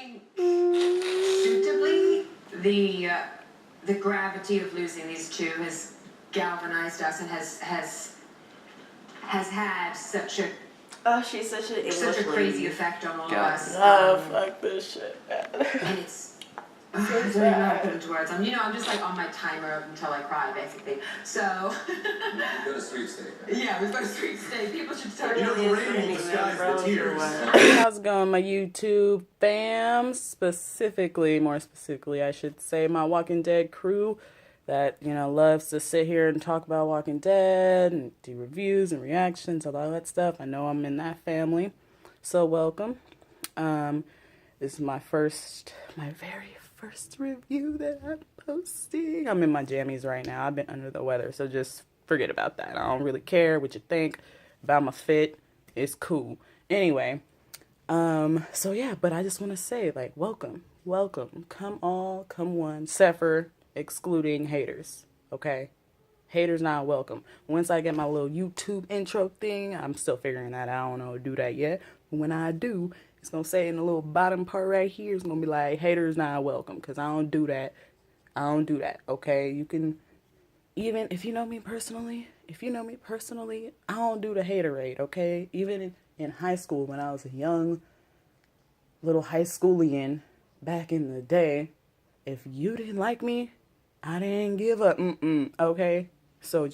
think suitably the gravity of losing these two has galvanized us and has had such a she's such an English lady. crazy effect on all of us. Oh, fuck this shit. And it's I don't even know how to put it into words. I'm just like on my timer until I cry, basically. So. We've got a sweepstake. Yeah, we've got a sweepstake. People should start. The rain will disguise the tears. How's it going, my YouTube fam? More specifically, I should say, my Walking Dead crew that, loves to sit here and talk about Walking Dead and do reviews and reactions, all that stuff. I know I'm in that family, so welcome. This is my very first review that I'm posting. I'm in my jammies right now. I've been under the weather, so just forget about that. I don't really care what you think about my fit. It's cool. Anyway, so yeah, but I just want to say, like, welcome. Come all, come one. Sepher, excluding haters, okay? Haters not welcome. Once I get my little YouTube intro thing, I'm still figuring that out. I don't know how to do that yet. But when I do, it's going to say in the little bottom part right here, it's going to be like, haters not welcome, because I don't do that. Okay? You can, even if you know me personally, I don't do the haterade, okay? Even in high school, when I was a young little high schoolian back in the day, if you didn't like me, I didn't give up, okay? So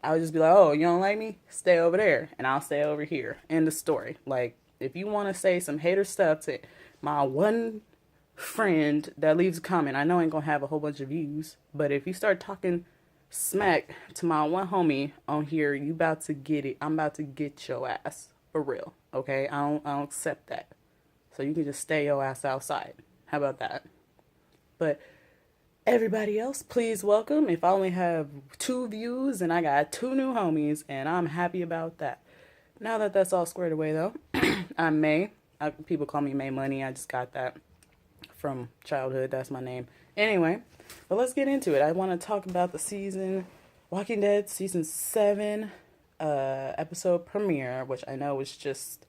I would just be like, oh, you don't like me? Stay over there, and I'll stay over here. End of story. Like, if you want to say some hater stuff to my one friend that leaves a comment, I know I ain't gonna have a whole bunch of views, but if you start talking smack to my one homie on here, you about to get it. I'm about to get your ass for real, okay? I don't accept that. So you can just stay your ass outside. How about that? But everybody else, please welcome. If I only have 2 views and I got 2 new homies, and I'm happy about that. Now that that's all squared away, though, I'm May. People call me May Money. I just got that from childhood. That's my name. Anyway, but let's get into it. I want to talk about the Walking Dead season 7 episode premiere, which I know was just...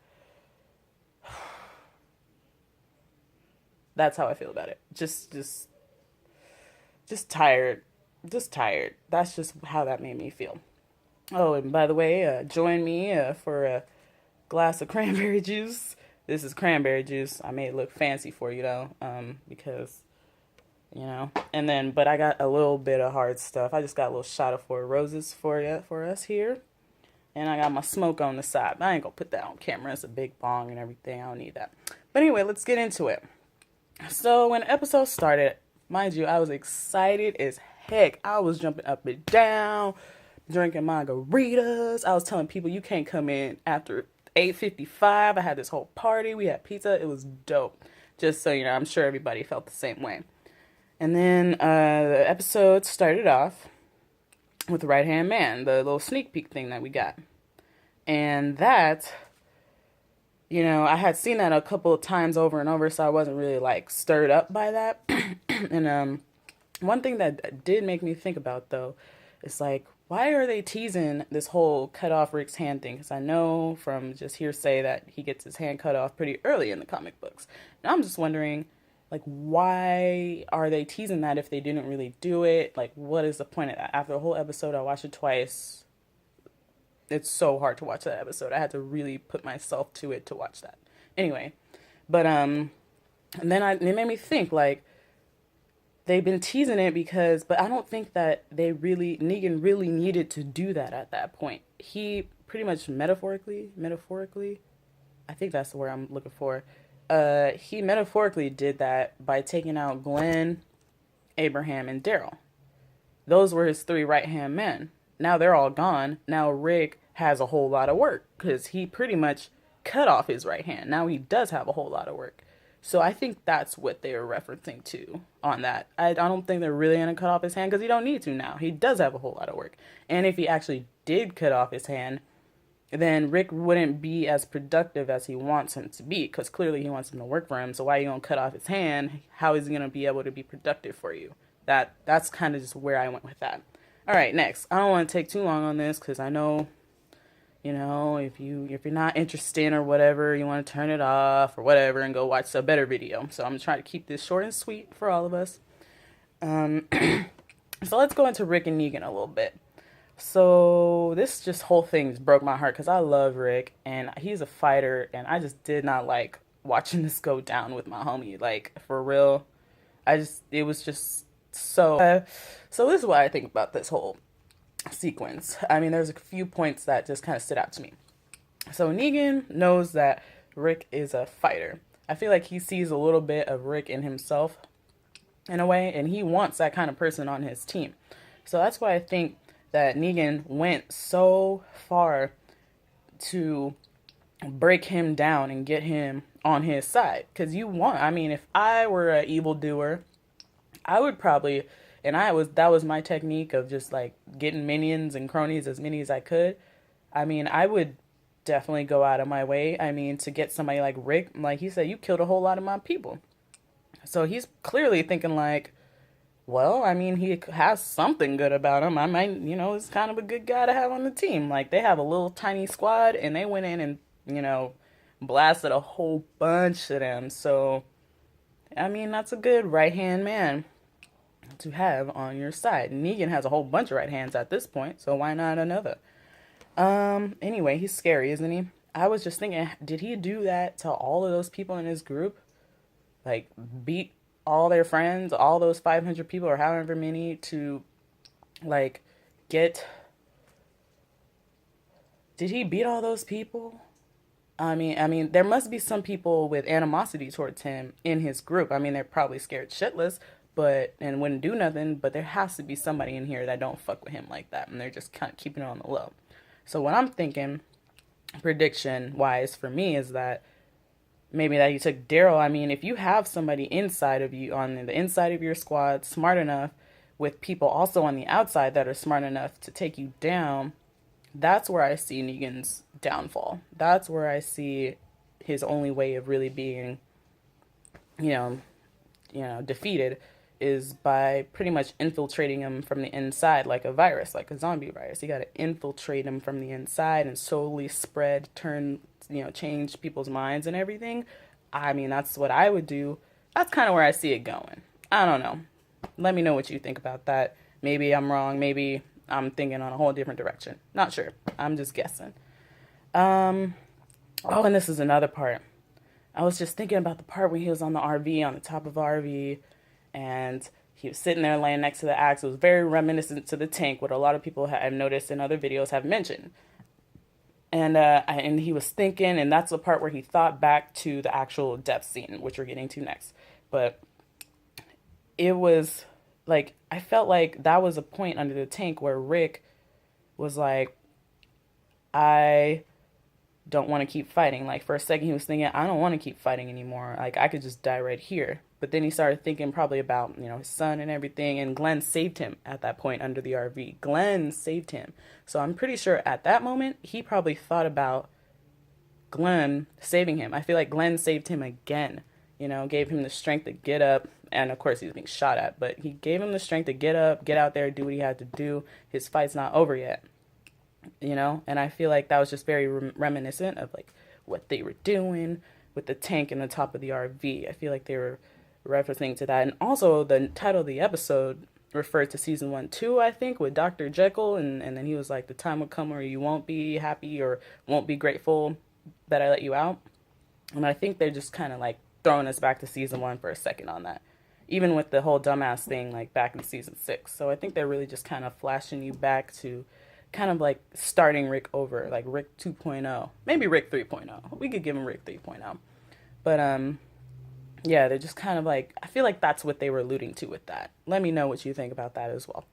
That's how I feel about it. Just tired. Just tired. That's just how that made me feel. Oh, and by the way, join me for a glass of cranberry juice. This is cranberry juice. I made it look fancy for you, though, because, And then, but I got a little bit of hard stuff. I just got a little shot of 4 roses for us here. And I got my smoke on the side. I ain't gonna put that on camera. It's a big bong and everything. I don't need that. But anyway, let's get into it. So when the episode started, mind you, I was excited as heck. I was jumping up and down, drinking margaritas. I was telling people you can't come in after 8:55. I had this whole party. We had pizza. It was dope. Just so you know, I'm sure everybody felt the same way. And then the episode started off with the right-hand man, the little sneak peek thing that we got. And that, I had seen that a couple of times over and over, so I wasn't really, stirred up by that. And one thing that did make me think about, though, is, why are they teasing this whole cut off Rick's hand thing? Because I know from just hearsay that he gets his hand cut off pretty early in the comic books. And I'm just wondering, why are they teasing that if they didn't really do it? What is the point of that? After the whole episode, I watched it twice. It's so hard to watch that episode. I had to really put myself to it to watch that. Anyway, but and then it made me think, they've been teasing it but I don't think that Negan really needed to do that at that point. He pretty much metaphorically, I think that's the word I'm looking for. He metaphorically did that by taking out Glenn, Abraham, and Daryl. Those were his 3 right-hand men. Now they're all gone. Now Rick has a whole lot of work because he pretty much cut off his right hand. Now he does have a whole lot of work. So I think that's what they were referencing to on that. I don't think they're really going to cut off his hand because he don't need to now. He does have a whole lot of work. And if he actually did cut off his hand, then Rick wouldn't be as productive as he wants him to be because clearly he wants him to work for him. So why are you going to cut off his hand? How is he going to be able to be productive for you? That's kind of just where I went with that. All right, next. I don't want to take too long on this because I know You know, if you're not interested or whatever, you want to turn it off or whatever and go watch a better video. So I'm trying to keep this short and sweet for all of us. So let's go into Rick and Negan a little bit. So this just whole thing just broke my heart because I love Rick and he's a fighter, and I just did not like watching this go down with my homie. Like, for real, it was just so. So this is what I think about this whole sequence. I mean, there's a few points that just kind of stood out to me. So Negan knows that Rick is a fighter. I feel like he sees a little bit of Rick in himself in a way, and he wants that kind of person on his team. So that's why I think that Negan went so far to break him down and get him on his side. Because I mean, if I were an evildoer, I would probably, that was my technique of just like getting minions and cronies, as many as I could. I mean, I would definitely go out of my way. I mean, to get somebody like Rick, like he said, you killed a whole lot of my people. So he's clearly thinking like, well, I mean, he has something good about him. I might, it's kind of a good guy to have on the team. Like, they have a little tiny squad, and they went in and, blasted a whole bunch of them. So, I mean, that's a good right-hand man to have on your side. Negan has a whole bunch of right hands at this point, so why not another? Anyway, he's scary, isn't he? I was just thinking, did he do that to all of those people in his group? Like, beat all their friends, all those 500 people or however many, to, like, did he beat all those people? I mean, there must be some people with animosity towards him in his group. I mean, they're probably scared shitless, and wouldn't do nothing, but there has to be somebody in here that don't fuck with him like that, and they're just kind of keeping it on the low. So what I'm thinking, prediction-wise for me, is that maybe that he took Daryl. I mean, if you have somebody inside of you, on the inside of your squad, smart enough, with people also on the outside that are smart enough to take you down, that's where I see Negan's downfall. That's where I see his only way of really being, defeated, is by pretty much infiltrating him from the inside like a virus, like a zombie virus. You got to infiltrate him from the inside and slowly spread, change people's minds and everything. I mean, that's what I would do. That's kind of where I see it going. I don't know. Let me know what you think about that. Maybe I'm wrong. Maybe I'm thinking on a whole different direction. Not sure. I'm just guessing. And this is another part. I was just thinking about the part when he was on the RV, on the top of the RV, and he was sitting there laying next to the axe. It was very reminiscent to the tank, what a lot of people have noticed in other videos have mentioned. And he was thinking, and that's the part where he thought back to the actual death scene, which we're getting to next. But it was like, I felt like that was a point under the tank where Rick was like, I don't want to keep fighting. Like, for a second he was thinking, I don't want to keep fighting anymore. Like, I could just die right here. But then he started thinking probably about, his son and everything. And Glenn saved him at that point under the RV. Glenn saved him. So I'm pretty sure at that moment, he probably thought about Glenn saving him. I feel like Glenn saved him again. Gave him the strength to get up. And of course, he was being shot at. But he gave him the strength to get up, get out there, do what he had to do. His fight's not over yet. And I feel like that was just very reminiscent of like what they were doing with the tank in the top of the RV. I feel like they were referencing to that. And also the title of the episode referred to season 1 too, I think, with Dr. Jekyll, and then he was like, the time will come where you won't be happy or won't be grateful that I let you out. And I think they're just kind of like throwing us back to season 1 for a second on that, even with the whole dumbass thing like back in season 6. So I think they're really just kind of flashing you back to kind of like starting Rick over, like Rick 2.0, maybe Rick 3.0. We could give him Rick 3.0. But yeah, they're just kind of like, I feel like that's what they were alluding to with that. Let me know what you think about that as well.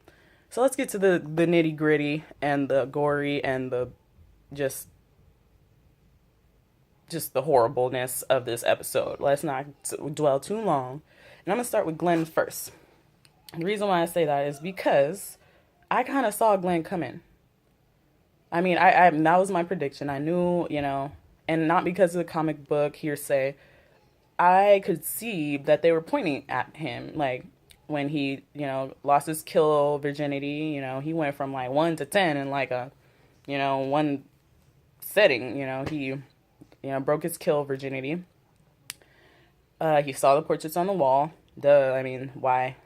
So let's get to the nitty gritty and the gory and the just the horribleness of this episode. Let's not dwell too long. And I'm going to start with Glenn first. The reason why I say that is because I kind of saw Glenn coming. I mean, I that was my prediction. I knew, and not because of the comic book hearsay. I could see that they were pointing at him, like when he, lost his kill virginity. He went from like 1 to 10 in like a, one setting. He broke his kill virginity. He saw the portraits on the wall. Duh, I mean, why?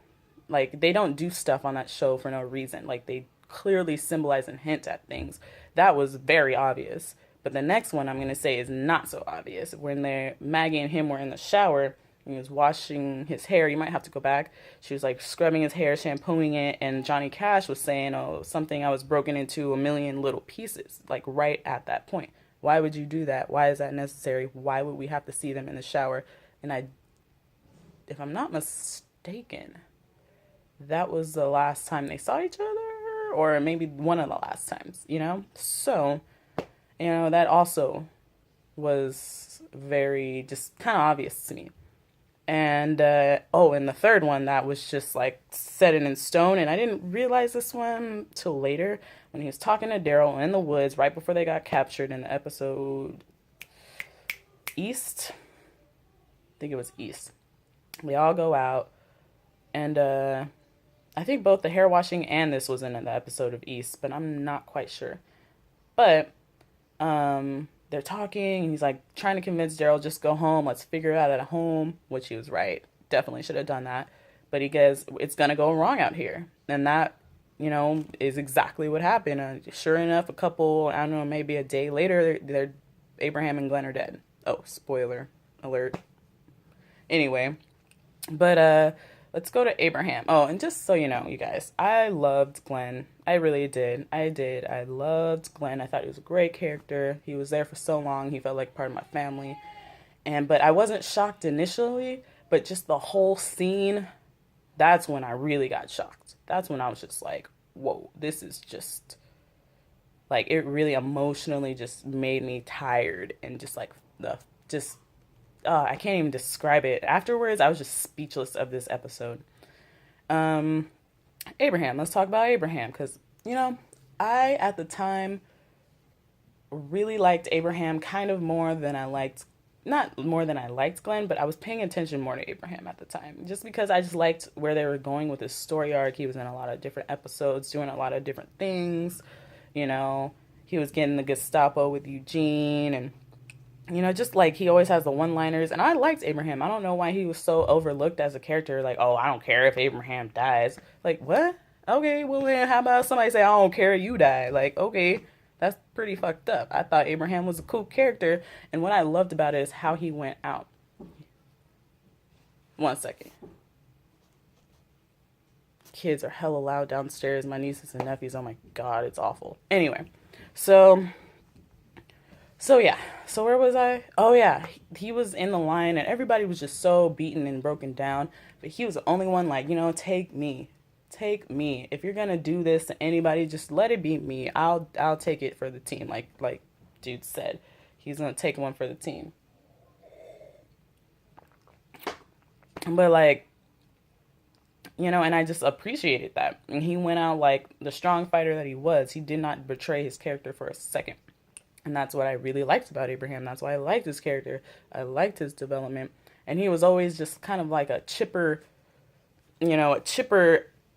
Like, they don't do stuff on that show for no reason. Like, they clearly symbolize and hint at things. That was very obvious. But the next one I'm going to say is not so obvious. When Maggie and him were in the shower, and he was washing his hair. You might have to go back. She was, like, scrubbing his hair, shampooing it, and Johnny Cash was saying, oh, something I was broken into a million little pieces, like, right at that point. Why would you do that? Why is that necessary? Why would we have to see them in the shower? And if I'm not mistaken, that was the last time they saw each other, or maybe one of the last times, So, that also was very just kind of obvious to me. And, and the third one, that was just like set in stone, and I didn't realize this one till later, when he was talking to Daryl in the woods right before they got captured in the episode East. I think it was East. They all go out, and I think both the hair washing and this was in the episode of East, but I'm not quite sure. But they're talking, and he's like trying to convince Daryl, just go home, let's figure it out at home, which he was right. Definitely should have done that. But he goes, it's going to go wrong out here. And that, is exactly what happened. Sure enough, I don't know, maybe a day later, they're Abraham and Glenn are dead. Oh, spoiler alert. Anyway, but let's go to Abraham. Oh, and just so you know, you guys, I loved Glenn. I really did. I loved Glenn. I thought he was a great character. He was there for so long. He felt like part of my family. But I wasn't shocked initially, but just the whole scene, that's when I really got shocked. That's when I was just like, whoa, this is just, like, it really emotionally just made me tired, and just like I can't even describe it. Afterwards, I was just speechless of this episode. Abraham. Let's talk about Abraham, because, I, at the time, really liked Abraham kind of more than I liked, not more than I liked Glenn, but I was paying attention more to Abraham at the time, just because I just liked where they were going with his story arc. He was in a lot of different episodes, doing a lot of different things, he was getting the Gestapo with Eugene, and just like he always has the one-liners. And I liked Abraham. I don't know why he was so overlooked as a character. Like, oh, I don't care if Abraham dies. Like, what? Okay, well then how about somebody say, I don't care you die? Like, okay, that's pretty fucked up. I thought Abraham was a cool character. And what I loved about it is how he went out. 1 second. Kids are hella loud downstairs. My nieces and nephews. Oh my God, it's awful. Anyway, so yeah. So where was I? Oh yeah. He was in the line, and everybody was just so beaten and broken down. But he was the only one like, take me. Take me. If you're gonna do this to anybody, just let it be me. I'll take it for the team. Like dude said. He's gonna take one for the team. But and I just appreciated that. And he went out like the strong fighter that he was. He did not betray his character for a second. And that's what I really liked about Abraham. That's why I liked his character. I liked his development. And he was always just kind of like a chipper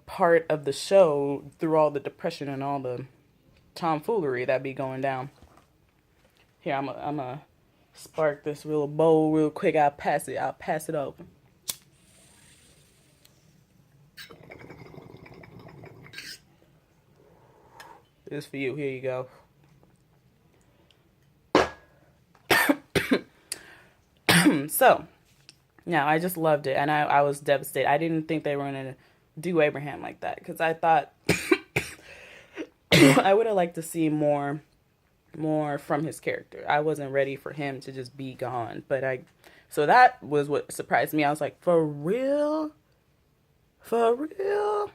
part of the show through all the depression and all the tomfoolery that be going down. Here, I'm a spark this little bowl real quick. I'll pass it over. This is for you. Here you go. So, now I just loved it, and I was devastated. I didn't think they were going to do Abraham like that, because I thought I would have liked to see more from his character. I wasn't ready for him to just be gone, so that was what surprised me. I was like, for real? For real?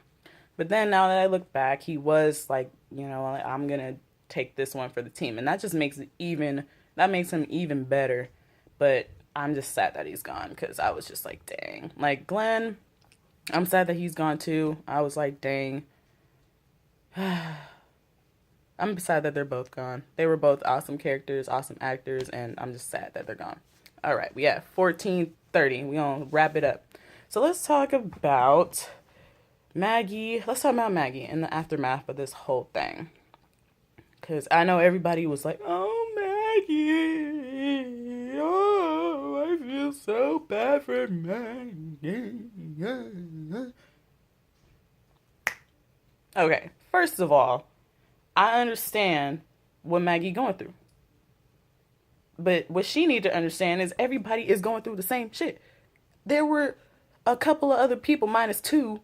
But then now that I look back, he was like, I'm going to take this one for the team, and that just makes him even better. But I'm just sad that he's gone, because I was just like, dang. Like, Glenn, I'm sad that he's gone too. I was like, dang. I'm sad that they're both gone. They were both awesome characters, awesome actors, and I'm just sad that they're gone. All right, we have 14:30. We're going to wrap it up. So let's talk about Maggie. Let's talk about Maggie and the aftermath of this whole thing. Because I know everybody was like, oh, Maggie. Oh, I feel so bad for Maggie. Okay, first of all, I understand what Maggie going through. But what she need to understand is everybody is going through the same shit. There were a couple of other people, minus two,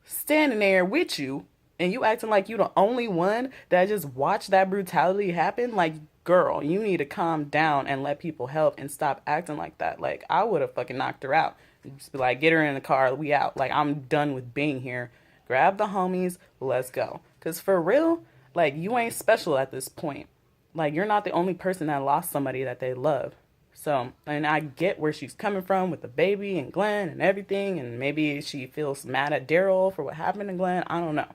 standing there with you, and you acting like you the only one that just watched that brutality happen. Like, girl, you need to calm down and let people help and stop acting like that. Like, I would have fucking knocked her out. Just be like, get her in the car, we out. Like, I'm done with being here. Grab the homies, let's go. Because for real, like, you ain't special at this point. Like, you're not the only person that lost somebody that they love. So, and I get where she's coming from with the baby and Glenn and everything. And maybe she feels mad at Daryl for what happened to Glenn. I don't know.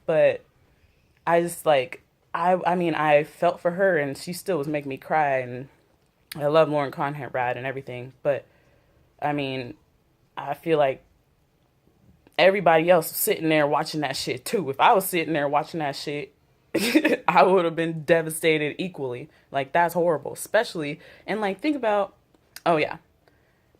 But I just, like, I mean, I felt for her and she still was making me cry. And I love Lauren Conrad and everything. But, I mean, I feel like everybody else was sitting there watching that shit too. If I was sitting there watching that shit, I would have been devastated equally. Like, that's horrible. Especially, and like, think about, oh yeah.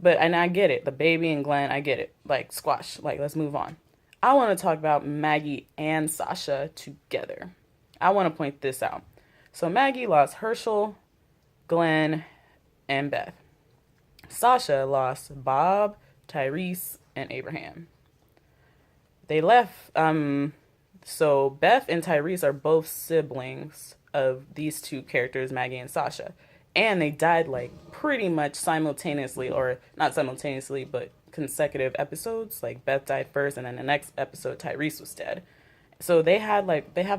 But, and I get it. The baby and Glenn, I get it. Like, squash. Like, let's move on. I want to talk about Maggie and Sasha together. I want to point this out. So Maggie lost Herschel, Glenn, and Beth. Sasha lost Bob, Tyrese, and Abraham. They left, so Beth and Tyrese are both siblings of these two characters, Maggie and Sasha. And they died, like, pretty much simultaneously, or not simultaneously, but consecutive episodes. Like, Beth died first, and then the next episode, Tyrese was dead. So they have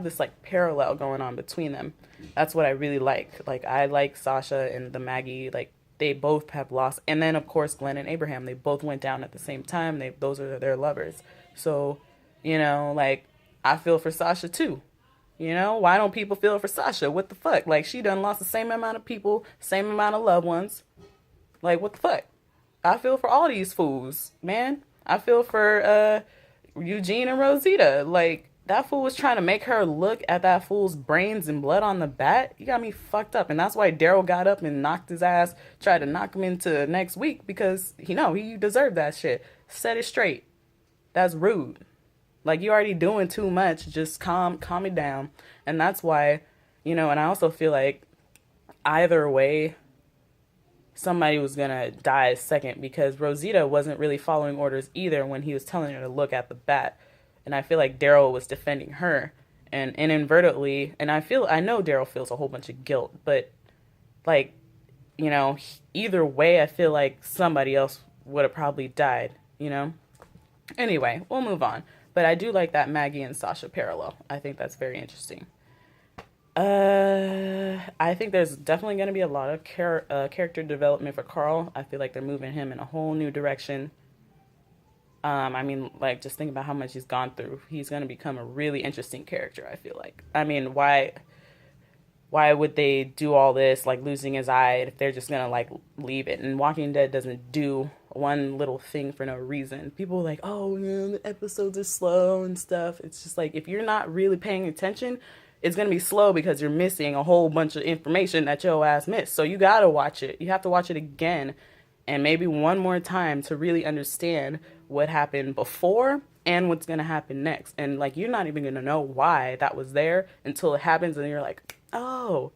this, like, parallel going on between them. That's what I really like. Like, I like Sasha and the Maggie, like, they both have lost. And then, of course, Glenn and Abraham, they both went down at the same time. Those are their lovers. So, you know, like, I feel for Sasha, too. You know, why don't people feel for Sasha? What the fuck? Like, she done lost the same amount of people, same amount of loved ones. Like, what the fuck? I feel for all these fools, man. I feel for Eugene and Rosita. Like, that fool was trying to make her look at that fool's brains and blood on the bat. You got me fucked up. And that's why Daryl got up and knocked his ass, tried to knock him into next week, because, you know, he deserved that shit. Set it straight. That's rude. Like, you already doing too much. Just calm it down. And that's why, you know, and I also feel like either way, somebody was going to die second, because Rosita wasn't really following orders either when he was telling her to look at the bat. And I feel like Daryl was defending her, and inadvertently, and I know Daryl feels a whole bunch of guilt, but, like, you know, either way, I feel like somebody else would have probably died, you know? Anyway, we'll move on. But I do like that Maggie and Sasha parallel. I think that's very interesting. I think there's definitely going to be a lot of character development for Carl. I feel like they're moving him in a whole new direction. I mean, like, just think about how much he's gone through. He's going to become a really interesting character, I feel like. I mean, why would they do all this, like losing his eye, if they're just going to, like, leave it? And Walking Dead doesn't do one little thing for no reason. People are like, oh, you know, the episodes are slow and stuff. It's just like, if you're not really paying attention, it's going to be slow because you're missing a whole bunch of information that your ass missed. So you got to watch it. You have to watch it again and maybe one more time to really understand what happened before and what's going to happen next. And, like, you're not even going to know why that was there until it happens, and you're like, oh,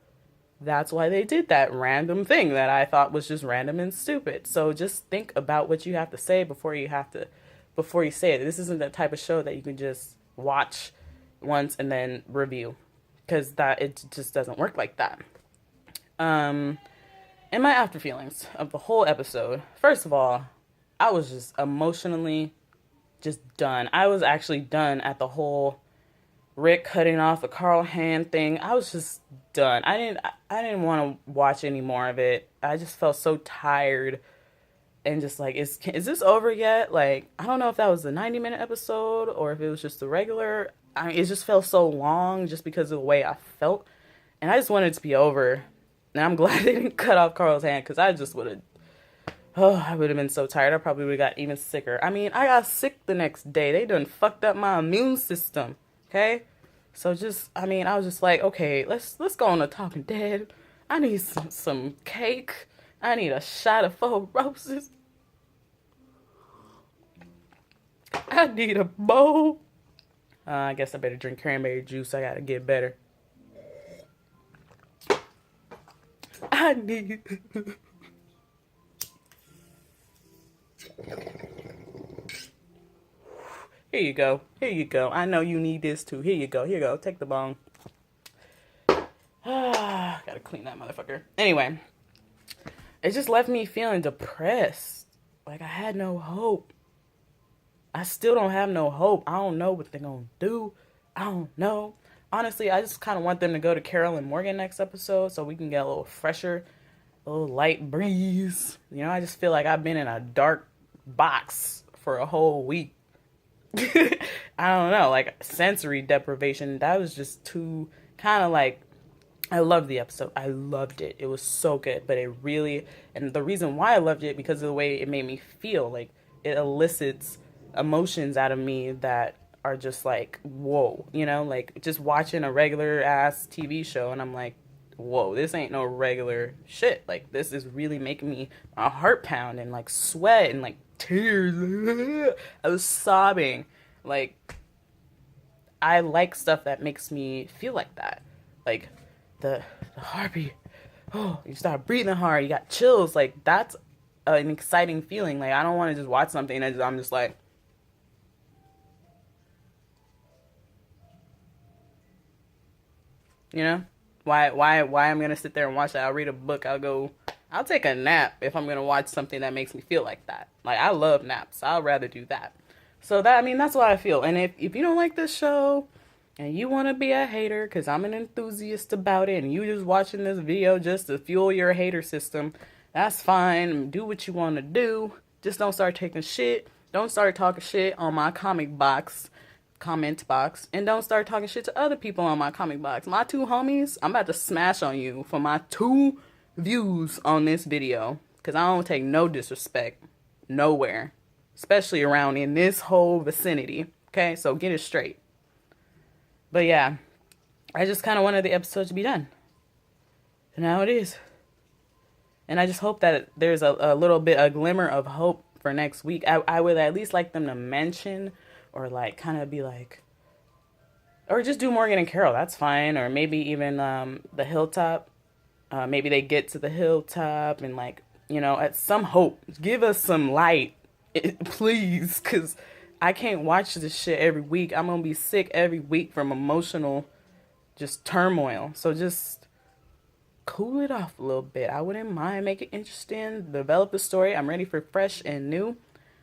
that's why they did that random thing that I thought was just random and stupid. So just think about what you have to say before you say it. This isn't the type of show that you can just watch once and then review, because it just doesn't work like that. And my after feelings of the whole episode. First of all, I was just emotionally just done. I was actually done at the whole Rick cutting off the Carl hand thing. I was just done. I didn't want to watch any more of it. I just felt so tired and just like, is this over yet? Like, I don't know if that was the 90-minute episode or if it was just the regular. It just felt so long just because of the way I felt. And I just wanted it to be over. And I'm glad they didn't cut off Carl's hand, because I just would have, I would have been so tired. I probably would have got even sicker. I mean, I got sick the next day. They done fucked up my immune system. Okay? So I was just like, okay, let's go on to Talking Dead. I need some cake. I need a shot of 4 roses. I need a bowl. I guess I better drink cranberry juice. I gotta get better. I need... Here you go. Here you go. I know you need this too. Here you go. Here you go. Take the bong. Gotta clean that motherfucker. Anyway, it just left me feeling depressed. Like I had no hope. I still don't have no hope. I don't know what they're gonna do. I don't know. Honestly, I just kind of want them to go to Carol and Morgan next episode so we can get a little fresher, a little light breeze. You know, I just feel like I've been in a dark box for a whole week. I don't know, like sensory deprivation. That was just too kind of like, I loved the episode. I loved it. It was so good, but it really, and the reason why I loved it because of the way it made me feel, like it elicits emotions out of me that are just like, whoa, you know, like just watching a regular ass TV show and I'm like, whoa, this ain't no regular shit. Like this is really making me my heart pound and like sweat and like tears. I was sobbing. Like I like stuff that makes me feel like that. Like the heartbeat. Oh, you start breathing hard. You got chills. Like that's an exciting feeling. Like I don't want to just watch something and I'm just like, you know, why I'm gonna sit there and watch that? I'll read a book. I'll take a nap if I'm gonna watch something that makes me feel like that. Like I love naps. I'll rather do that. So that's what I feel. And if you don't like this show and you want to be a hater, because I'm an enthusiast about it, and you just watching this video just to fuel your hater system, that's fine. Do what you want to do. Just don't start taking shit. Don't start talking shit on my comment box, and don't start talking shit to other people on my comic box. My 2 homies, I'm about to smash on you for my 2 views on this video, because I don't take no disrespect nowhere, especially around in this whole vicinity. Okay, so get it straight. But yeah, I just kind of wanted the episode to be done, and now it is. And I just hope that there's a little bit, a glimmer of hope for next week. I would at least like them to mention, or like kind of be like, or just do Morgan and Carol, that's fine. Or maybe even the hilltop. Maybe they get to the hilltop and like, you know, at some hope. Give us some light, please, because I can't watch this shit every week. I'm going to be sick every week from emotional just turmoil. So just cool it off a little bit. I wouldn't mind. Make it interesting. Develop the story. I'm ready for fresh and new.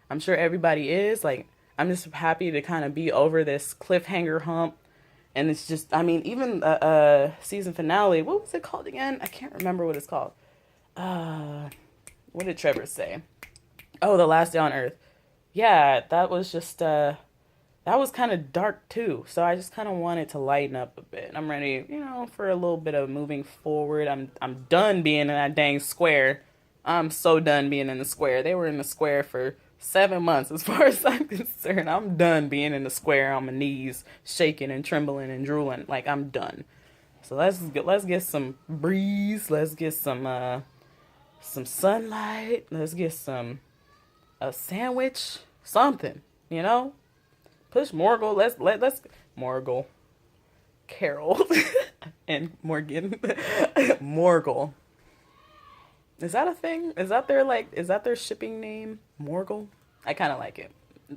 I'm sure everybody is. Like, I'm just happy to kind of be over this cliffhanger hump. And it's just, I mean, even season finale, what was it called again? I can't remember what it's called. What did Trevor say? Oh, The Last Day on Earth. Yeah, that was just, that was kind of dark too. So I just kind of wanted to lighten up a bit. I'm ready, you know, for a little bit of moving forward. I'm done being in that dang square. I'm so done being in the square. They were in the square for 7 months as far as I'm concerned. I'm done being in the square on my knees, shaking and trembling and drooling. Like, I'm done. So let's get some breeze. Let's get some sunlight. Let's get a sandwich, something, you know? Push Morgul. Let's Morgul. Carol and Morgan. Morgul. Is that a thing? Is that their shipping name? Morgul? I kind of like it.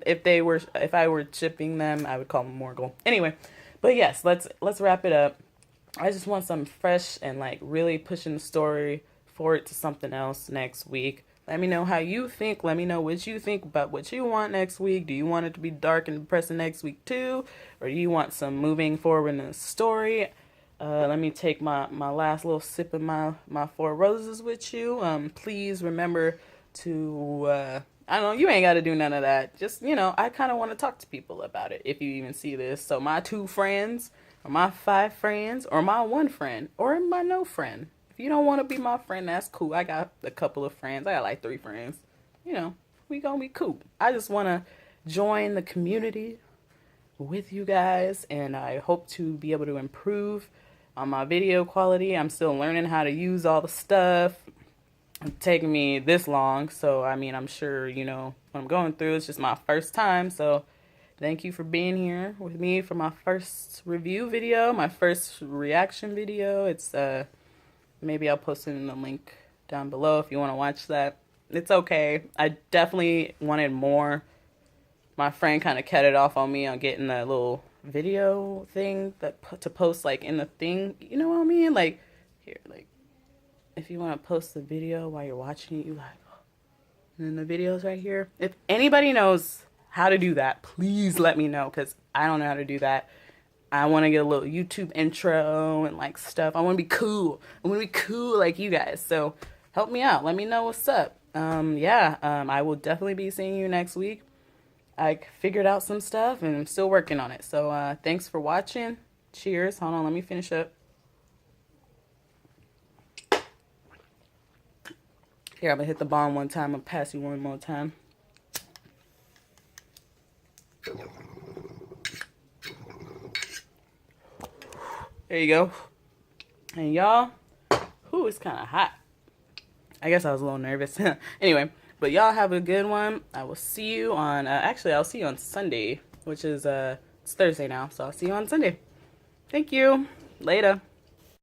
If I were shipping them, I would call them Morgul. Anyway, but yes, let's wrap it up. I just want something fresh and like really pushing the story forward to something else next week. Let me know how you think. Let me know what you think about what you want next week. Do you want it to be dark and depressing next week too? Or do you want some moving forward in the story? Let me take my last little sip of my 4 roses with you. Please remember to, I don't know, you ain't got to do none of that. Just, you know, I kind of want to talk to people about it if you even see this. So my 2 friends, or my 5 friends, or my 1 friend, or my no friend. If you don't want to be my friend, that's cool. I got a couple of friends. I got like 3 friends. You know, we gonna be cool. I just want to join the community with you guys, and I hope to be able to improve on my video quality. I'm still learning how to use all the stuff. It's taking me this long, so I mean, I'm sure you know what I'm going through. It's just my first time, so thank you for being here with me for my first review video, my first reaction video. It's maybe I'll post it in the link down below if you want to watch that. It's okay. I definitely wanted more. My friend kind of cut it off on me on getting a little video thing that to post like in the thing. You know what I mean? Like here, like if you want to post the video while you're watching it, you like, and then the video's right here. If anybody knows how to do that, please let me know, because I don't know how to do that. I want to get a little YouTube intro and like stuff. I want to be cool. I want to be cool like you guys. So help me out. Let me know what's up. I will definitely be seeing you next week. I figured out some stuff and I'm still working on it. So thanks for watching. Cheers. Hold on, let me finish up. Here, I'm gonna hit the bomb one time. I'll pass you one more time. There you go. And y'all, it's kind of hot. I guess I was a little nervous. Anyway, but y'all have a good one. I will see you on, actually, I'll see you on Sunday, which is, it's Thursday now. So I'll see you on Sunday. Thank you. Later.